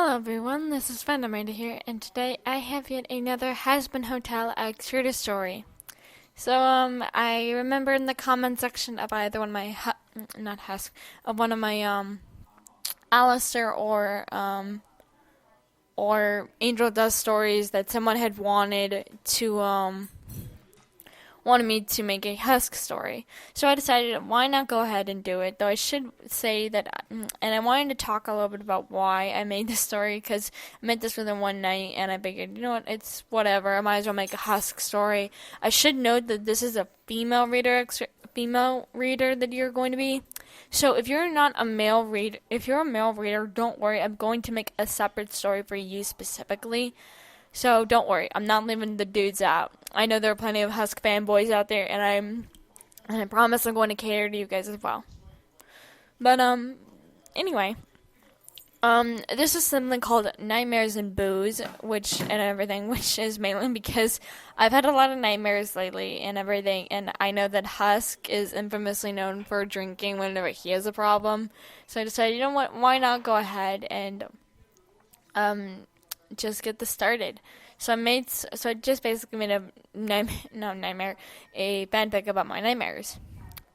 Hello everyone, this is Amanda here, and today I have yet another Has-Been Hotel Extra story. I remember in the comment section of either one of my, not Husk, of one of my, Alistair or Angel Dust stories that someone had wanted me to make a Husk story. So I decided, why not go ahead and do it? Though I should say that, and I wanted to talk a little bit about why I made this story, because I made this within one night, and I figured, you know what, it's whatever. I might as well make a Husk story. I should note that this is a female reader that you're going to be. So if you're not a male reader, if you're a male reader, don't worry. I'm going to make a separate story for you specifically. So don't worry, I'm not leaving the dudes out. I know there are plenty of Husk fanboys out there, and I promise I'm going to cater to you guys as well. But anyway, this is something called Nightmares and Booze, which is mainly because I've had a lot of nightmares lately and everything, and I know that Husk is infamously known for drinking whenever he has a problem. So I decided, you know what, why not go ahead and just get this started. So I just basically made a fanfic about my nightmares.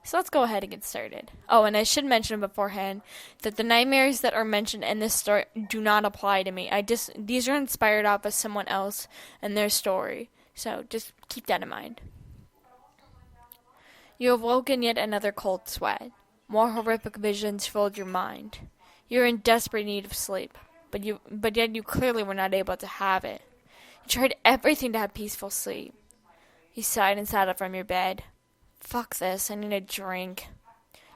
So let's go ahead and get started. Oh, and I should mention beforehand that the nightmares that are mentioned in this story do not apply to me. These are inspired off of someone else and their story. So just keep that in mind. You have woken yet another cold sweat. More horrific visions filled your mind. You're in desperate need of sleep. But yet you clearly were not able to have it. You tried everything to have peaceful sleep. You sighed and sat up from your bed. Fuck this, I need a drink.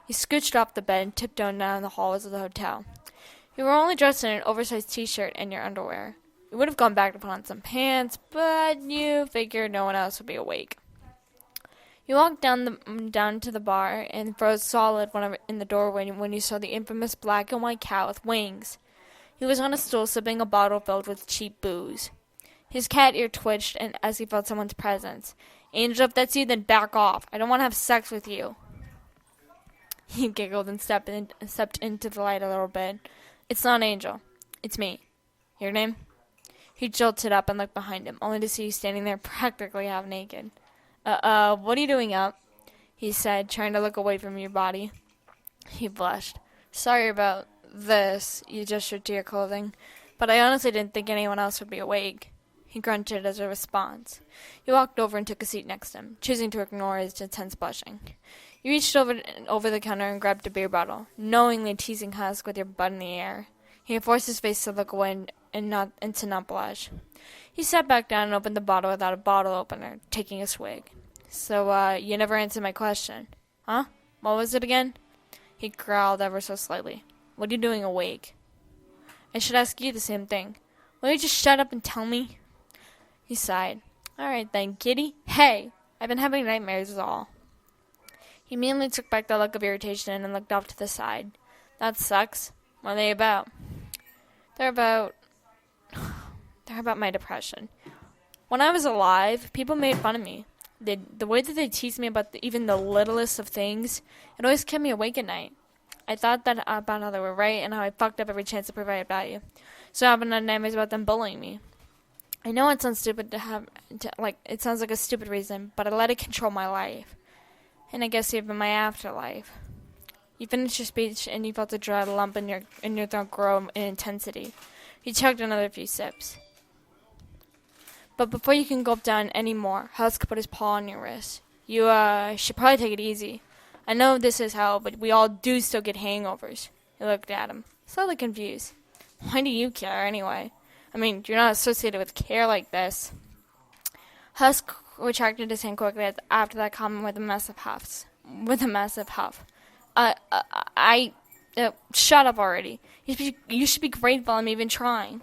You scooched off the bed and tiptoed down the halls of the hotel. You were only dressed in an oversized t-shirt and your underwear. You would have gone back to put on some pants, but you figured no one else would be awake. You walked down to the bar and froze solid in the doorway when you saw the infamous black and white cat with wings. He was on a stool sipping a bottle filled with cheap booze. His cat ear twitched as he felt someone's presence. Angel, if that's you, then back off. I don't want to have sex with you. He giggled and stepped into the light a little bit. It's not Angel. It's me. Your name? He jolted up and looked behind him, only to see you standing there practically half naked. What are you doing up? He said, trying to look away from your body. He blushed. Sorry about this, you gestured to your clothing, but I honestly didn't think anyone else would be awake. He grunted as a response. You walked over and took a seat next to him, choosing to ignore his intense blushing. You reached over the counter and grabbed a beer bottle, knowingly teasing Husk with your butt in the air. He forced his face to look away and to not blush. He sat back down and opened the bottle without a bottle opener, taking a swig. So, you never answered my question. Huh? What was it again? He growled ever so slightly. What are you doing awake? I should ask you the same thing. Will you just shut up and tell me? He sighed. Alright then, kitty. Hey! I've been having nightmares is all. He immediately took back the look of irritation and looked off to the side. That sucks. What are they about? They're about my depression. When I was alive, people made fun of me. The way that they teased me about even the littlest of things, it always kept me awake at night. I thought that about how they were right and how I fucked up every chance to provide value. So I often had nightmares about them bullying me. I know it sounds stupid it sounds like a stupid reason, but I let it control my life. And I guess even my afterlife. You finished your speech and you felt a dry lump in your throat grow in intensity. You chugged another few sips. But before you can gulp down any more, Husk put his paw on your wrist. You should probably take it easy. I know this is hell, but we all do still get hangovers. He looked at him, slightly confused. Why do you care, anyway? I mean, you're not associated with care like this. Husk retracted his hand quickly after that comment with a massive huff. Shut up already. You should be grateful I'm even trying.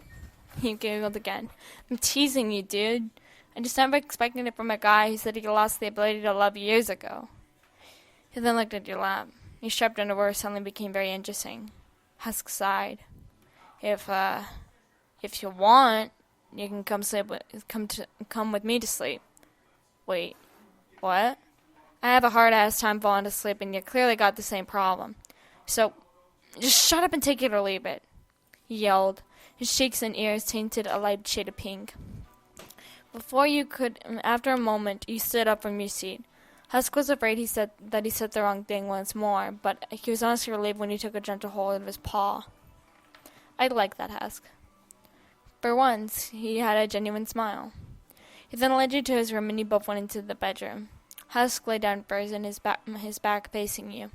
He giggled again. I'm teasing you, dude. I just never expected it from a guy who said he lost the ability to love years ago. He then looked at your lap. Your striped underwear suddenly became very interesting. Husk sighed. If you want, you can come with me to sleep. Wait, what? I have a hard-ass time falling to sleep, and you clearly got the same problem. So, just shut up and take it or leave it. he yelled. His cheeks and ears tinted a light shade of pink. After a moment, you stood up from your seat. Husk was afraid he said the wrong thing once more, but he was honestly relieved when he took a gentle hold of his paw. I like that, Husk. For once, he had a genuine smile. He then led you to his room, and you both went into the bedroom. Husk lay down first, and his back facing you.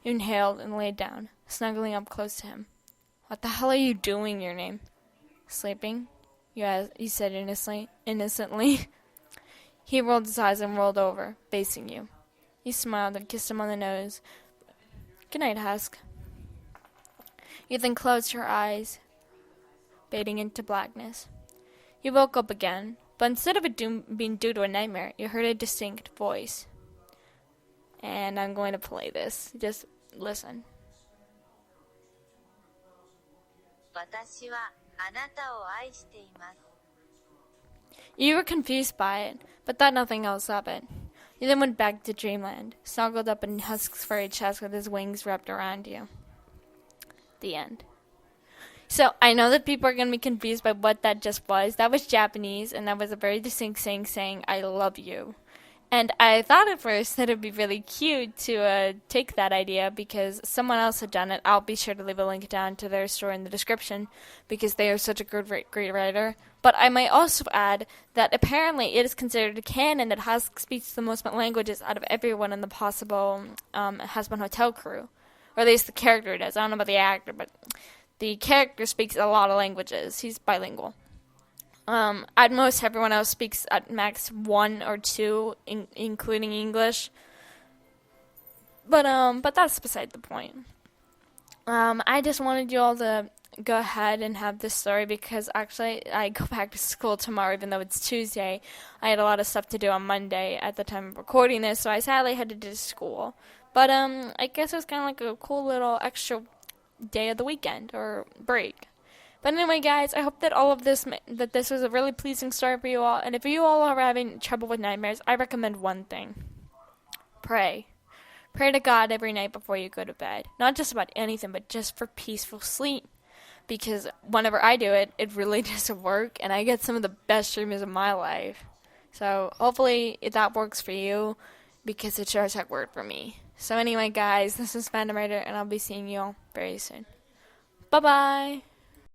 You inhaled and laid down, snuggling up close to him. What the hell are you doing, your name? Sleeping? You said innocently. He rolled his eyes and rolled over, facing you. You smiled and kissed him on the nose. Good night, Husk. You then closed your eyes, fading into blackness. You woke up again, but instead of it being due to a nightmare, you heard a distinct voice. And I'm going to play this. Just listen. 私はあなたを愛しています。 You were confused by it, but thought nothing else of it. You then went back to dreamland, snuggled up in Husk's furry chest with his wings wrapped around you. The end. So, I know that people are going to be confused by what that just was. That was Japanese, and that was a very distinct saying, I love you. And I thought at first that it would be really cute to take that idea because someone else had done it. I'll be sure to leave a link down to their story in the description because they are such a great writer. But I might also add that apparently it is considered canon that Husk speaks the most languages out of everyone in the possible Hazbin Hotel crew. Or at least the character does. I don't know about the actor, but the character speaks a lot of languages. He's bilingual. At most, everyone else speaks at max 1 or 2, including English. But that's beside the point. I just wanted you all to go ahead and have this story because actually I go back to school tomorrow, even though it's Tuesday. I had a lot of stuff to do on Monday at the time of recording this, so I sadly had to do school. But I guess it was kind of like a cool little extra day of the weekend or break. But anyway, guys, I hope that that this was a really pleasing story for you all. And if you all are having trouble with nightmares, I recommend one thing. Pray. Pray to God every night before you go to bed. Not just about anything, but just for peaceful sleep. Because whenever I do it, it really does work. And I get some of the best dreams of my life. So hopefully that works for you. Because it sure as heck worked for me. So anyway, guys, this is Fandom Writer. And I'll be seeing you all very soon. Bye-bye.